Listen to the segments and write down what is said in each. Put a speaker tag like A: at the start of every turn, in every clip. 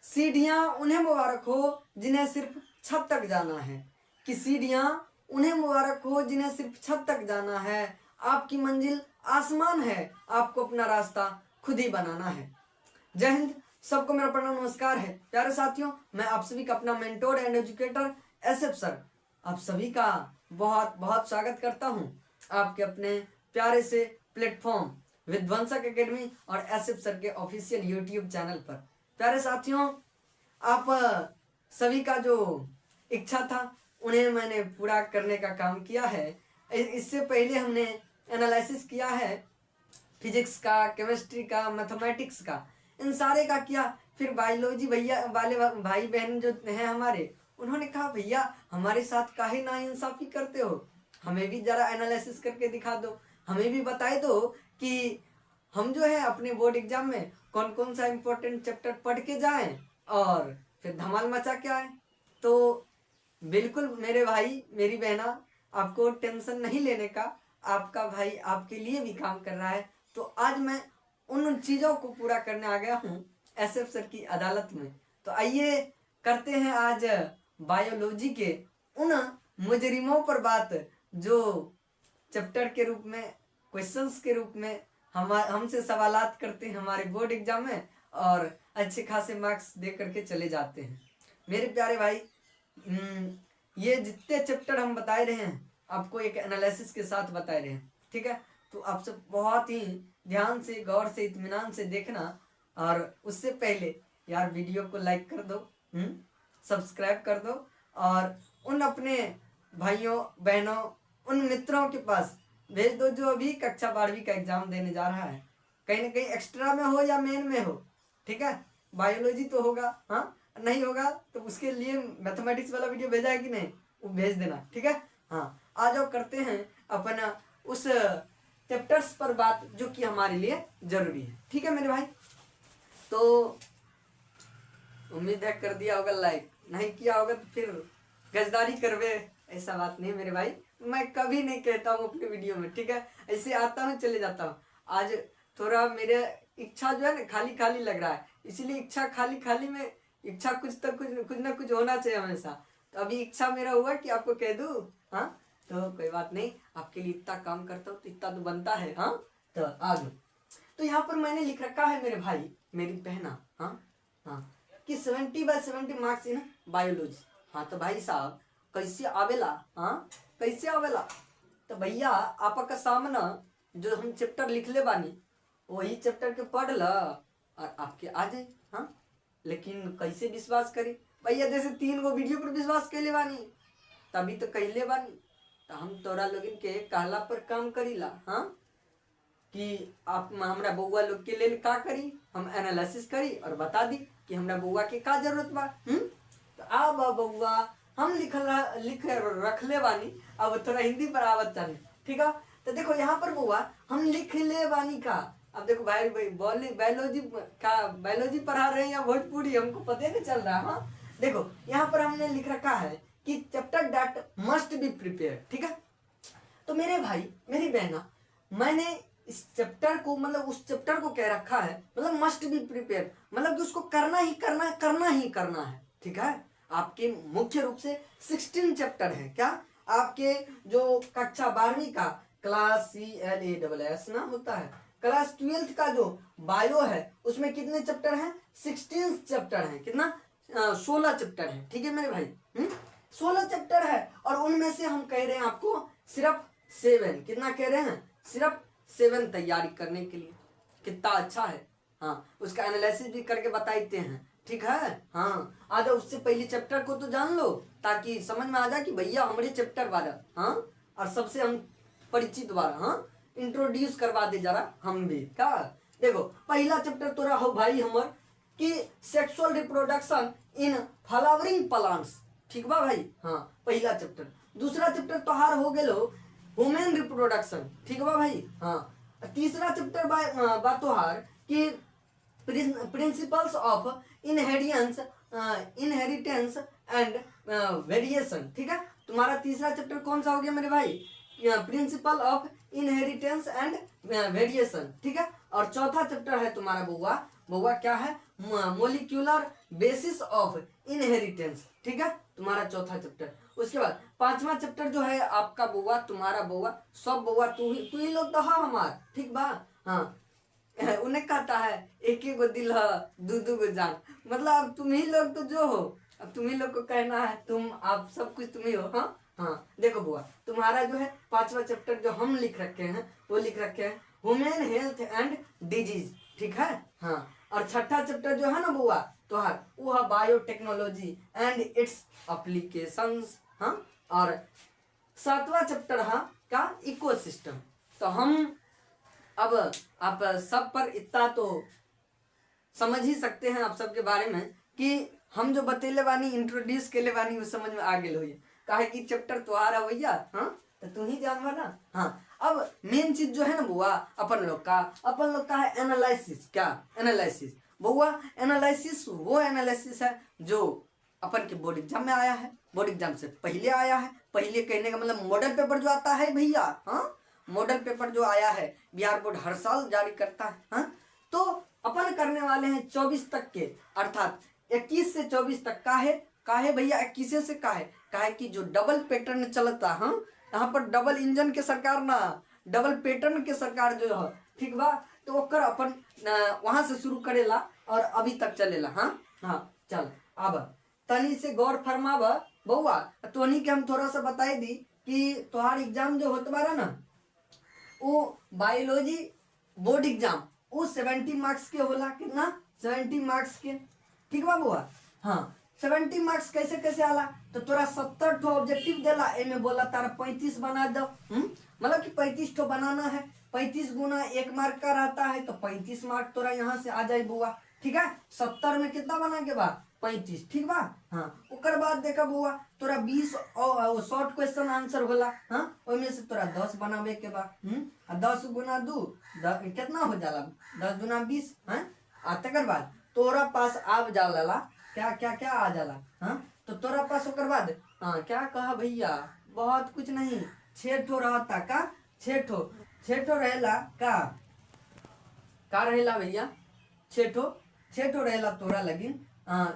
A: सीढ़ियां उन्हें मुबारक हो जिन्हें सिर्फ छत तक जाना है, कि सीढ़ियां उन्हें मुबारक हो जिन्हें सिर्फ छत तक जाना है। आपकी मंजिल आसमान है, आपको अपना रास्ता खुद ही बनाना है। जय हिंद, सबको मेरा प्रणाम नमस्कार है। प्यारे साथियों, मैं आप सभी का अपना mentor and educator SF sir आप सभी का बहुत बहुत स्वागत करता हूं आपके अपने प्यारे से प्लेटफॉर्म विध्वंसक एकेडमी और एसएफ सर के ऑफिशियल यूट्यूब चैनल पर। प्यारे साथियों, आप सभी का जो इच्छा था उन्हें मैंने पूरा करने का काम किया है। इससे पहले हमने एनालिसिस किया है फिजिक्स का, केमिस्ट्री का, मैथमेटिक्स का, इन सारे का किया। फिर बायोलॉजी भैया वाले भाई बहन जो हैं हमारे, उन्होंने कहा भैया हमारे साथ काहे ना इंसाफी करते हो, हमें भी जरा एनालिसिस करके दिखा दो, हमें भी बताए दो कि हम जो है अपने बोर्ड एग्जाम में कौन कौन सा इम्पोर्टेंट चैप्टर पढ़ के जाएं और फिर धमाल मचा के आए। तो बिल्कुल मेरे भाई मेरी बहना, आपको टेंशन नहीं लेने का, आपका भाई आपके लिए भी काम कर रहा है। तो आज मैं उन चीज़ों को पूरा करने आ गया हूँ एसएफ सर की अदालत में। तो आइए करते हैं आज बायोलॉजी के उन मुजरिमों पर बात जो चैप्टर के रूप में, क्वेश्चंस के रूप में हमसे सवालात करते हैं हमारे बोर्ड एग्जाम में और अच्छे खासे मार्क्स दे करके चले जाते हैं। मेरे प्यारे भाई, ये जितने चैप्टर हम बताए रहे हैं आपको एक एनालिसिस के साथ बताए रहे हैं, ठीक है। तो आप सब बहुत ही ध्यान से, गौर से, इत्मीनान से देखना। और उससे पहले यार वीडियो को लाइक कर दो, सब्सक्राइब कर दो और उन अपने भाइयों बहनों, उन मित्रों के पास भेज दो जो अभी कक्षा 12वीं का एग्जाम देने जा रहा है, कहीं ना कहीं एक्स्ट्रा में हो या मेन में हो, ठीक है। बायोलॉजी तो होगा, हाँ, नहीं होगा तो उसके लिए मैथमेटिक्स वाला वीडियो भेजा है कि नहीं, वो भेज देना, ठीक है। हाँ, आ जाओ करते हैं अपना उस चैप्टर्स पर बात जो कि हमारे लिए जरूरी है, ठीक है मेरे भाई। तो उम्मीद है कर दिया होगा लाइक, नहीं किया होगा तो फिर गजदारी करवे, ऐसा बात नहीं मेरे भाई, मैं कभी नहीं कहता हूँ अपने वीडियो में, ठीक है। ऐसे आता हूँ चले जाता हूँ। आज थोड़ा मेरे इच्छा जो है ना खाली खाली लग रहा है, इसीलिए इच्छा खाली खाली में इच्छा कुछ तो कुछ ना कुछ होना चाहिए हमेशा। तो अभी इच्छा मेरा हुआ कि आपको कह दूँ, हाँ, तो कोई बात नहीं, आपके लिए इतना काम करता हूँ तो इतना तो बनता है, हाँ। तो आ जाओ। तो यहाँ पर मैंने लिख रखा है मेरे भाई मेरी बहना, हाँ हाँ, कि 70/70 मार्क्स इन बायोलॉजी। हाँ तो भाई साहब कैसे आवेला, हाँ कैसे आवेला, तो भैया आपका सामना जो हम चैप्टर लिख ले बानी वही चैप्टर के पढ़ ला और आपके आ जाए, हाँ। लेकिन कैसे विश्वास करी भैया, जैसे 3 गो वीडियो पर विश्वास कैले बानी तभी तो कहले बानी। तो हम तोरा लोगन के कहला पर काम करीला, हाँ, कि आप हमरा बउआ लोग के लिए का करी, हम एनालिसिस करी और बता दी कि हमरा बउआ के का जरूरत बा। तो अब बउआ हम लिख रख ले बानी, अब थोड़ा हिंदी पर आवत चाहे, ठीक है। तो देखो यहाँ पर बउआ हम लिख ले बानी का, अब देखो भाई बायोलॉजी का, बायोलॉजी पढ़ा रहे हैं या भोजपुरी हमको पता नहीं चल रहा, हाँ। देखो यहाँ पर हमने लिख रखा है कि chapter that must be prepare, ठीक है। तो मेरे भाई मेरी बहना, मैंने इस चैप्टर को, मतलब उस चैप्टर को कह रखा है, मतलब मस्ट बी प्रिपेयर, मतलब कि उसको करना ही करना है, करना ही करना है, ठीक है। आपके मुख्य रूप से 16 चैप्टर है, क्या आपके जो कक्षा 12वीं का क्लास CLASS ना होता है, क्लास 12th का जो बायो है उसमें कितने चैप्टर हैं, 16 चैप्टर हैं, कितना 16 चैप्टर है, ठीक है मेरे भाई। 16 चैप्टर है और उनमें से हम कह रहे हैं आपको सिर्फ 7, कितना कह रहे हैं, सिर्फ 7 तैयारी करने के लिए। कितना अच्छा है, हाँ। उसका एनालिसिस भी करके बताते हैं, ठीक है। हाँ, आ जाओ, उससे पहले चैप्टर को तो जान लो ताकि समझ में आ जाए कि भैया हमारे चैप्टर वाला, हाँ, और सबसे हम परिचित वाला, हाँ, इंट्रोड्यूस करवा दे जरा हम भी, क्या। देखो पहला चैप्टर तो रहा हो भाई हमर कि sexual reproduction in flowering plants, ठीक बा भाई, हाँ, पहला चैप्टर। दूसरा चैप्टर तोहार हो गेलो ह्यूमन रिप्रोडक्शन, ठीक बा भाई, हाँ। तीसरा चैप्टर बा तोहार कि principles of inheritance and variation, ठीक है। तुम्हारा तीसरा चैप्टर कौन सा हो गया मेरे भाई, principle of inheritance and variation, ठीक है। और चौथा चैप्टर है तुम्हारा बुआ बउआ क्या है, मोलिक्यूलर बेसिस ऑफ इनहेरिटेंस, ठीक है, तुम्हारा चौथा चैप्टर। उसके बाद पांचवा चैप्टर जो है आपका बउआ, तुम्हारा बउआ, सब बउआ तू ही लोग तो हा हमार, ठीक बा। हाँ उन्हें कहता है एक एक गो दिल है दू दू गो जान, मतलब अब तुम ही लोग तो जो हो, अब तुम ही लोग को कहना है, तुम आप सब कुछ तुम ही हो। हाँ हाँ देखो बुआ, तुम्हारा जो है पांचवा चैप्टर जो हम लिख रखे हैं वो लिख रखे हैं ह्यूमन हेल्थ एंड डिजीज, ठीक है। हाँ और छठा चैप्टर जो है ना बुआ तुम्हार, वो है बायोटेक्नोलॉजी एंड इट्स एप्लीकेशंस। हाँ और सातवां चैप्टर है का इकोसिस्टम। तो हम अब आप सब पर इतना तो समझ ही सकते हैं आप सबके बारे में कि हम जो बतेले बानी इंट्रोड्यूस के ले बानी उस समझ में आ गए हो, काहे कि चैप्टर तो आ रहा भैया। हाँ तो तू ही जानवा ना। हाँ अब मेन चीज जो है ना बुआ अपन लोग का है एनालिसिस। क्या एनालिसिस बुआ? एनालिसिस वो एनालिसिस है जो अपन के बोर्ड एग्जाम में आया है, बोर्ड एग्जाम से पहले आया है। पहले कहने का मतलब मॉडल पेपर जो आता है भैया, हाँ मॉडल पेपर जो आया है बिहार बोर्ड हर साल जारी करता है। हाँ तो अपन करने वाले हैं 24 तक के, अर्थात 21 से 24 तक का है भैया 21 से का है कि जो डबल पैटर्न चलता। हाँ यहाँ पर डबल इंजन के सरकार ना, डबल पैटर्न के सरकार जो है, ठीक बा। तो ओकर अपन वहां से शुरू करेला और अभी तक चलेला। हाँ हाँ चल अब तनी से गौर फरमाव बउआ, तोनी के हम थोड़ा सा बताई दी कि तुम्हार एग्जाम जो होते बारा ना वो बायोलॉजी बोर्ड एग्जाम वो 70 मार्क्स के होला, कितना 70 मार्क्स के, ठीक बा बुआ। हाँ 70 मार्क्स कैसे कैसे आला, तो तोरा 70 ठो ऑब्जेक्टिव देला, एमे बोला तारा 35 बना दो। मतलब कि 35 ठो बनाना है, 35 गुना 1 मार्क का रहता है, तो 35 मार्क तोरा यहाँ से आ जाए बुआ, ठीक है। 70 में कितना बना के बाद 35, ठीक बा। हाँ ओकर बाद देखा बुआ तोरा 20 शॉर्ट क्वेश्चन आंसर होला। हाँ ओमे से तोरा 10 बनावे के बाद 10 गुना 2 कितना हो जाला, 10 गुना 20। हाँ आ तकर बाद तोरा पास आब जाला क्या क्या क्या आ जाला। हाँ तो तोरा पास ओकर बाद हाँ क्या कहा भैया, बहुत कुछ नहीं, 6 ठो रहता का, 6 ठो रहेला का रहेला भैया, 6 ठो रहेला तोरा लगिन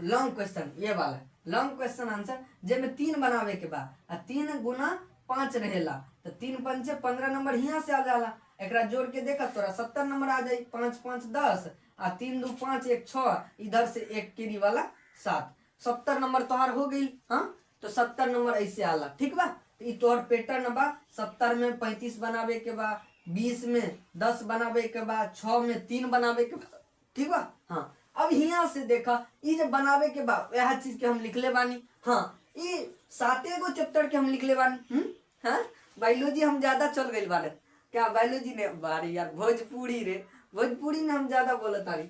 A: लॉन्ग क्वेश्चन, ये वाला लॉन्ग क्वेश्चन आंसर जेमे 3 बनावे के बाद 3 गुना 5 रहेला, तो 3 पंचे 15 नंबर यहाँ से आ जाला। एकरा जोड़ के देखा तोरा 70 नंबर आ जाई, 5 5 10 3 2 5 1 6, इधर से 1 केरी वाला 7, 70 नंबर तोहार हो गई। हाँ तो 70 नंबर ऐसे आला, ठीक बा। तो तोहर पैटर्न बा 70 में 35 बनावे के बाद, 20 में 10 बनावे के बाद, 6 में 3 बनावे के बाद, ठीक बा। हाँ अब यहाँ से देखा ये जब बनावे के बाद वह चीज के हम लिखले बानी। हाँ ये 7 गो चैप्टर के हम लिखले बानी। हाँ बायोलॉजी हम ज्यादा चल गई बारे, क्या बायोलॉजी ने बारे यार भोजपुरी रे, भोजपुरी में हम ज्यादा बोलत तारी।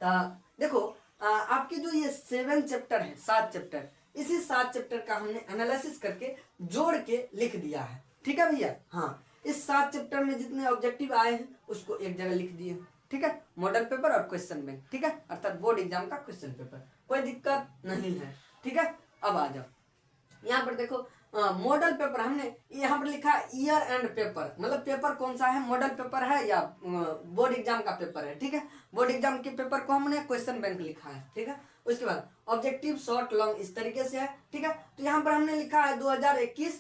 A: हाँ देखो आपके जो ये 7 चैप्टर है, 7 चैप्टर, इसी 7 चैप्टर का हमने एनालिसिस करके जोड़ के लिख दिया है, ठीक है भैया। हाँ इस 7 चैप्टर में जितने ऑब्जेक्टिव आए हैं उसको एक जगह लिख दिए, ठीक है, मॉडल पेपर और क्वेश्चन बैंक, ठीक है, अर्थात बोर्ड एग्जाम का क्वेश्चन पेपर, कोई दिक्कत नहीं है, ठीक है। अब आ जाओ यहाँ पर देखो मॉडल पेपर हमने यहाँ पर लिखा ईयर एंड पेपर, मतलब पेपर कौन सा है, मॉडल पेपर है या बोर्ड एग्जाम का पेपर है, ठीक है। बोर्ड एग्जाम के पेपर को हमने क्वेश्चन बैंक लिखा है, ठीक है। उसके बाद ऑब्जेक्टिव शॉर्ट लॉन्ग इस तरीके से है, ठीक है। तो यहाँ पर हमने लिखा है 2021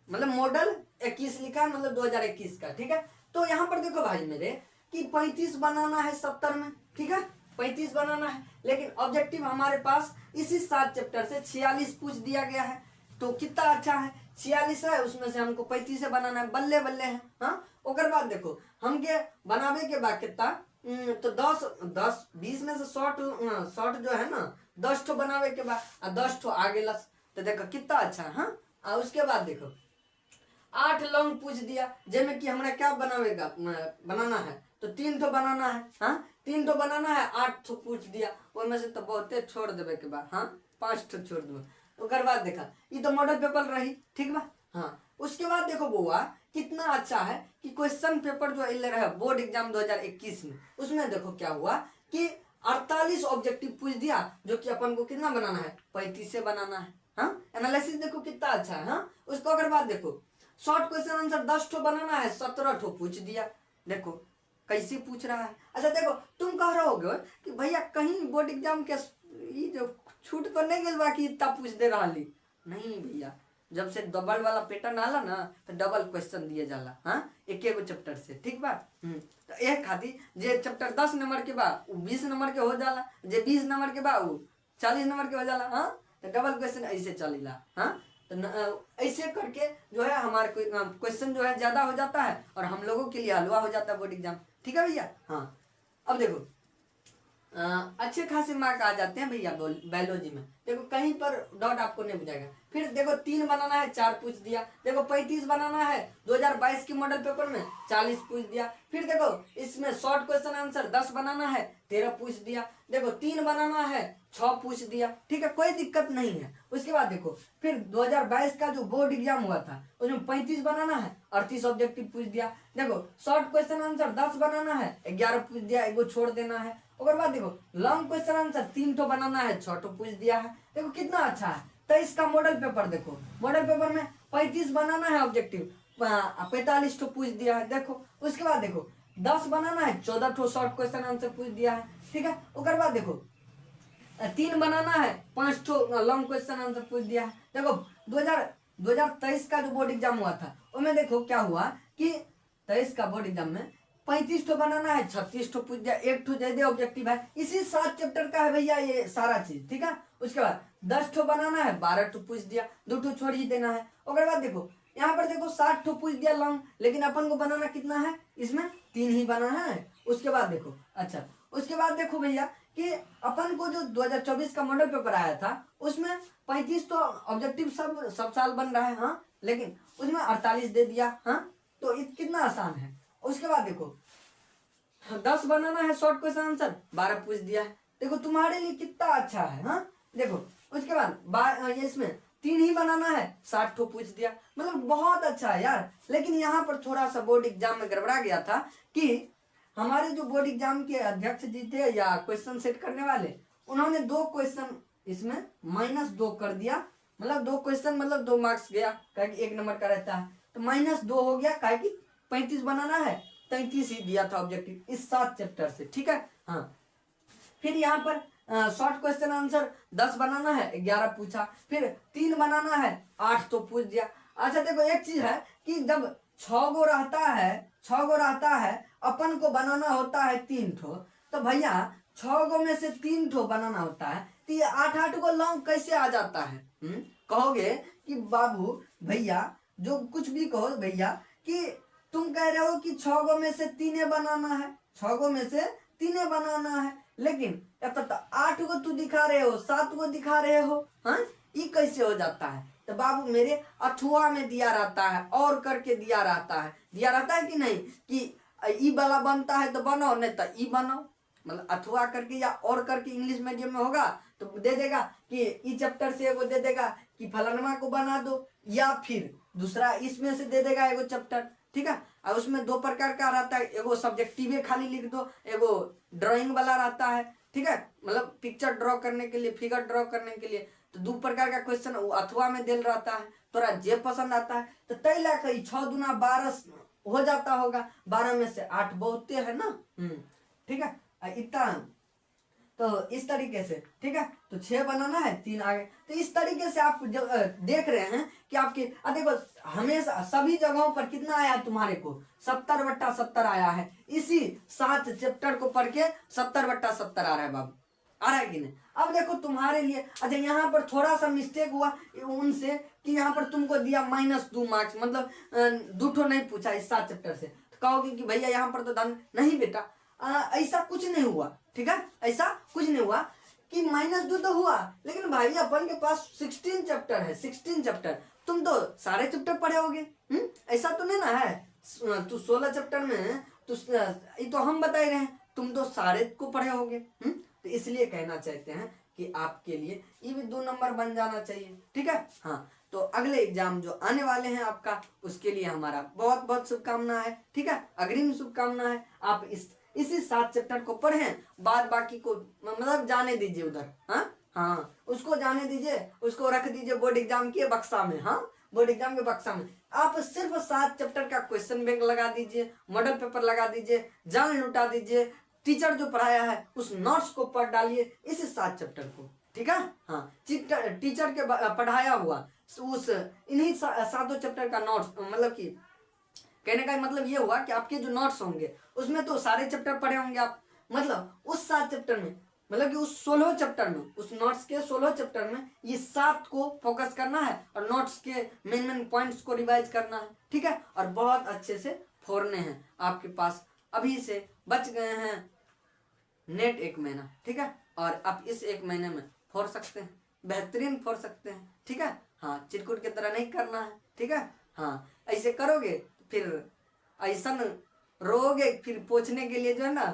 A: मतलब मॉडल 21 लिखा है, मतलब 2021 का, ठीक है। तो यहाँ पर देखो भाई मेरे कि 35 बनाना है 70 में, ठीक है, 35 बनाना है, लेकिन ऑब्जेक्टिव हमारे पास इसी 7 चैप्टर से 46 पूछ दिया गया है, तो कितना अच्छा है, 46 है उसमें से हमको 35 बनाना है, बल्ले बल्ले है। हाँ ओकर बाद देखो हमके बनावे के बाद कितना तो 10 20 में से शॉर्ट जो है ना 10 ठो बनावे के बाद 10 ठो आगे लस, तो देखो कितना अच्छा है। हाँ उसके बाद देखो 8 लॉन्ग पूछ दिया, जिसमें कि हमारा क्या बनाना है, तो 3 ठो बनाना है। हाँ 3 ठो बनाना है, 8 ठो पूछ दिया, उनमें से तो बहुते छोड़ देवे के बाद 5 ठो छोड़ देवे। ओकर बाद देखा ये तो मॉडल पेपर रही, ठीक बा। हाँ उसके बाद देखो बुआ कितना अच्छा है कि क्वेश्चन पेपर जो इले रहे बोर्ड एग्जाम 2021 में, उसमें देखो क्या हुआ कि 48 ऑब्जेक्टिव पूछ दिया, जो कि अपन को कितना बनाना है 35 से बनाना है। हाँ एनालिसिस देखो कितना अच्छा है। हाँ उसको अगर बात देखो शॉर्ट क्वेश्चन आंसर 10 ठो बनाना है, 17 ठो पूछ दिया, देखो कैसे पूछ रहा है। अच्छा देखो, तुम कह रहे होगे कि भैया कहीं बोर्ड एग्जाम के ये जो छूट तो नहीं गई बाकी इतना पूछ दे रहा ली। नहीं भैया, जब से डबल वाला पैटर्न आला ना तो डबल क्वेश्चन दिए जाला, हाँ, एक एगो चैप्टर से, ठीक बा। तो एक खातिर जे चैप्टर 10 नंबर के बा वो 20 नंबर के हो जाला, जे 20 नंबर के बा वो 40 नंबर के हो जाला, हाँ। तो डबल क्वेश्चन ऐसे चलेला, हाँ। तो ऐसे करके जो है हमारे क्वेश्चन जो है ज्यादा हो जाता है और हम लोगों के लिए हलवा हो जाता है बोर्ड एग्जाम, ठीक है भैया। हाँ, अब देखो अच्छे खासे मार्क आ जाते हैं भैया बायोलॉजी में। देखो कहीं पर डॉट आपको नहीं बुझाएगा। फिर देखो 3 बनाना है, 4 पूछ दिया। देखो 35 बनाना है 2022 के मॉडल पेपर में, 40 पूछ दिया। फिर देखो इसमें शॉर्ट क्वेश्चन आंसर 10 बनाना है, 13 पूछ दिया। देखो 3 बनाना है, 6 पूछ दिया, ठीक है, कोई दिक्कत नहीं है। उसके बाद देखो फिर 2022 का जो बोर्ड एग्जाम हुआ था उसमें 35 बनाना है, 38 ऑब्जेक्टिव पूछ दिया। देखो शॉर्ट क्वेश्चन आंसर 10 बनाना है, 11 पूछ दिया, एगो छोड़ देना है। और बाद देखो लॉन्ग क्वेश्चन आंसर 3 तो बनाना है, 6 तो पूछ दिया है। देखो कितना अच्छा है। 23 का मॉडल पेपर देखो, मॉडल पेपर में 35 बनाना है ऑब्जेक्टिव, 45 तो पूछ दिया है। देखो उसके बाद देखो 10 बनाना है, 14 तो शॉर्ट क्वेश्चन आंसर पूछ दिया है, ठीक है। उसके बाद देखो 3 बनाना है, 5 तो लॉन्ग क्वेश्चन आंसर पूछ दिया है। देखो 2023 का जो बोर्ड एग्जाम हुआ था उसमें देखो क्या हुआ कि 23 का बोर्ड एग्जाम में 35 तो बनाना है, 36 तो पूछ दिया, 1 तो दे दे ऑब्जेक्टिव है। इसी 7 चैप्टर का है भैया ये सारा चीज, ठीक है। उसके बाद 10 तो बनाना है, 12 तो पूछ दिया, 2 तो छोड़ ही देना है। उसके बाद देखो यहाँ पर देखो 60 तो पूछ दिया लॉन्ग, लेकिन अपन को बनाना कितना है, इसमें 3 ही बनाना है। उसके बाद देखो अच्छा, उसके बाद देखो भैया कि अपन को जो 2024 का मॉडल पेपर आया था उसमें 35 तो ऑब्जेक्टिव सब साल बन रहा है, हाँ, लेकिन उसमें 48 दे दिया, हाँ। तो कितना आसान है। उसके बाद देखो 10 बनाना है, शॉर्ट क्वेश्चन आंसर 12 पूछ दिया है। देखो तुम्हारे लिए कितना अच्छा है, हाँ। देखो उसके बाद ये इसमें 3 ही बनाना है, 60 तो पूछ दिया, मतलब बहुत अच्छा है यार। लेकिन यहाँ पर थोड़ा सा बोर्ड एग्जाम में गड़बड़ा गया था कि हमारे जो बोर्ड एग्जाम के अध्यक्ष जी थे या क्वेश्चन सेट करने वाले, उन्होंने 2 क्वेश्चन इसमें -2 कर दिया। मतलब 2 क्वेश्चन मतलब 2 मार्क्स गया, क्योंकि 1 नंबर का रहता है, तो -2 हो गया, क्योंकि 35 बनाना है, 33 ही दिया था ऑब्जेक्टिव इस 7 चैप्टर से, ठीक है। हाँ, फिर यहाँ पर शॉर्ट क्वेश्चन आंसर 10 बनाना है, 11 पूछा। फिर 3 बनाना है, 8 तो पूछ दिया। अच्छा देखो एक चीज है कि जब 6 गो रहता है अपन को बनाना होता है 3 ठो, तो भैया 6 गो में से 3 ठो बनाना होता है, तो ये 8 गो लॉन्ग कैसे आ जाता है। कहोगे कि बाबू भैया जो कुछ भी कहो भैया कि तुम कह रहे हो कि 6 गो में से 3 बनाना है, 6 गो में से 3 बनाना है, लेकिन 8 गो तू दिखा रहे हो, 7 गो दिखा रहे हो, हाँ, ये कैसे हो जाता है। तो बाबू मेरे अथवा में दिया रहता है और करके दिया रहता है कि नहीं, कि ई वाला बनता है तो बनाओ, नहीं तो ई बनाओ, मतलब अथवा करके या और करके इंग्लिश मीडियम में होगा तो दे देगा कि ई चैप्टर से एगो दे देगा कि फलानमा को बना दो, या फिर दूसरा इसमें से दे देगा एगो चैप्टर, ठीक है। और उसमें 2 प्रकार का रहता है, एगो सब्जेक्टिव खाली लिख दो, एगो ड्राइंग वाला रहता है, ठीक है, मतलब पिक्चर ड्रॉ करने के लिए, फिगर ड्रॉ करने के लिए। तो 2 प्रकार का क्वेश्चन अथवा में दिल रहता है, तोरा जे पसंद आता है। तो तय ला 6 दूना 12 हो जाता होगा, 12 में से 8 बहुते है ना, ठीक है, इतना। तो इस तरीके से, ठीक है, तो 6 बनाना है, 3 आगे। तो इस तरीके से आप जब देख रहे हैं कि आपके देखो हमेशा सभी जगहों पर कितना आया तुम्हारे को, 70/70 आया है। इसी 7 चैप्टर को पढ़ के 70/70 आ रहा है बाबू, आ रहा है कि नहीं। अब देखो तुम्हारे लिए अच्छा यहाँ पर थोड़ा सा मिस्टेक हुआ उनसे कि यहाँ पर तुमको दिया -2 मार्क्स, मतलब 2 ठो नहीं पूछा इस 7 चैप्टर से। तो कहोगे कि भैया यहाँ पर तो दान नहीं बेटा, ऐसा कुछ नहीं हुआ, ठीक है, ऐसा कुछ नहीं हुआ कि -2 तो हुआ, लेकिन भाई अपन के पास 16 चैप्टर है, 16 चैप्टर, तुम तो सारे चैप्टर पढ़े होगे, ऐसा तो नहीं ना है। तू 16 चैप्टर में तू ये तो हम बता ही रहे हैं, तुम तो सारे को पढ़े होगे, तो इसलिए कहना चाहते हैं कि आपके लिए ये भी 2 नंबर बन जाना चाहिए, ठीक है। हाँ, तो अगले एग्जाम जो आने वाले हैं आपका, उसके लिए हमारा बहुत बहुत शुभकामना है, ठीक है, अग्रिम शुभकामना है। आप इसी 7 चैप्टर को पढ़ें, बाद बाकी को मतलब जाने दीजिए उधर, हाँ, उसको जाने दीजिए, उसको रख दीजिए बोर्ड एग्जाम के बक्सा में, हाँ, बोर्ड एग्जाम के बक्सा में। आप सिर्फ 7 चैप्टर का क्वेश्चन बैंक लगा दीजिए, मॉडल पेपर लगा दीजिए, जान लुटा दीजिए, टीचर जो पढ़ाया है उस नोट्स को पढ़ डालिए इस 7 चैप्टर को, ठीक है। हाँ, टीचर के पढ़ाया हुआ उस इन्हीं 7 चैप्टर का नोट्स, मतलब कि कहने का मतलब ये हुआ कि आपके जो नोट्स होंगे उसमें तो सारे चैप्टर पढ़े होंगे आप, मतलब उस 7 चैप्टर में, मतलब कि उस 16 चैप्टर में, उस नोट्स के 16 चैप्टर में ये 7 को फोकस करना है और नोट्स के मेन पॉइंट्स को रिवाइज करना है, ठीक है। और बहुत अच्छे से फोड़ने हैं। आपके पास अभी से बच गए हैं नेट 1 महीना, ठीक है। और आप इस 1 महीने में फोड़ सकते हैं, बेहतरीन फोड़ सकते हैं, ठीक है। हाँ, चिरकुट की तरह नहीं करना है, ठीक है। हाँ, ऐसे करोगे फिर ऐसा रोगे, फिर पोछने के लिए जो है ना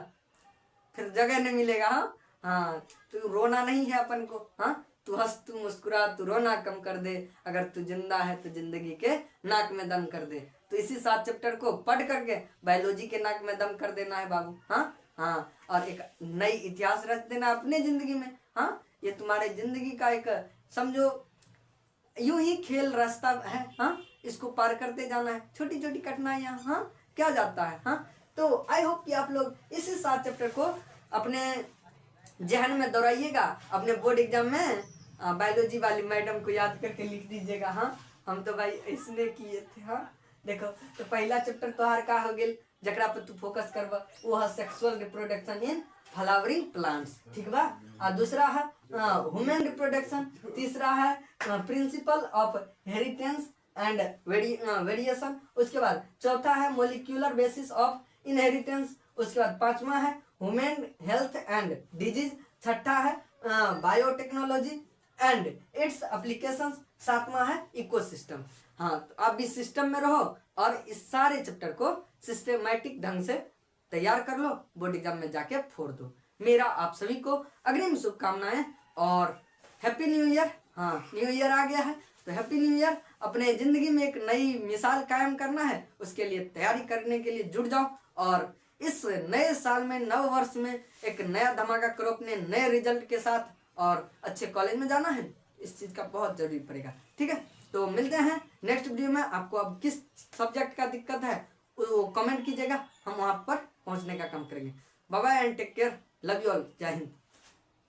A: फिर जगह नहीं मिलेगा। हाँ हाँ, तू रोना नहीं है अपन को। हाँ, तू हंस, तू मुस्कुरा, तू रोना कम कर दे। अगर तू जिंदा है तो जिंदगी के नाक में दम कर दे। तो इसी 7 चैप्टर को पढ़ करके बायोलॉजी के नाक में दम कर देना है बाबू। हाँ हाँ, और एक नई इतिहास रच देना अपने जिंदगी में। हाँ, ये तुम्हारे जिंदगी का एक समझो यूं ही खेल रास्ता है। हाँ, इसको पार करते जाना है, छोटी छोटी कठिनाइयाँ। हाँ, क्या जाता है। हाँ, तो आई होप कि आप लोग इसी 7 चैप्टर को अपने जहन में दोहराइएगा। अपने बोर्ड एग्जाम में बायोलॉजी वाली मैडम को याद करके लिख दीजिएगा। हाँ, हम तो भाई इसने किए थे। हाँ, देखो तो पहला चैप्टर तोहार का हो गेल, जकरा पर तू फोकस करबा वो है sexual reproduction in flowering plants, ठीक बा। और दूसरा है ह्यूमन रिप्रोडक्शन। तीसरा है principle of inheritance and variation. उसके बाद चौथा है मोलिक्यूलर बेसिस ऑफ इनहेरिटेंस। उसके बाद 5वां है ह्यूमन हेल्थ एंड डिजीज। छठा है बायोटेक्नोलॉजी एंड इट्स एप्लीकेशंस। 7वां है इकोसिस्टम। हाँ, तो आप इस सिस्टम में रहो और इस सारे चैप्टर को सिस्टमैटिक ढंग से तैयार कर लो, बोर्ड एग्जाम में जाके फोड़ दो। मेरा आप सभी को अग्रिम शुभकामनाएं और हैप्पी न्यू ईयर। हाँ, न्यू ईयर आ गया है तो हैप्पी न्यू ईयर। अपने जिंदगी में एक नई मिसाल कायम करना है, उसके लिए तैयारी करने के लिए जुट जाओ और इस नए साल में, नव वर्ष में एक नया धमाका करो अपने नए रिजल्ट के साथ और अच्छे कॉलेज में जाना है। इस चीज का बहुत जरूरी पड़ेगा, ठीक है। तो मिलते हैं नेक्स्ट वीडियो में। आपको अब किस सब्जेक्ट का दिक्कत है वो कमेंट कीजिएगा, हम वहां पर पहुंचने का काम करेंगे। Bye bye and take care, love you all, Jai Hind.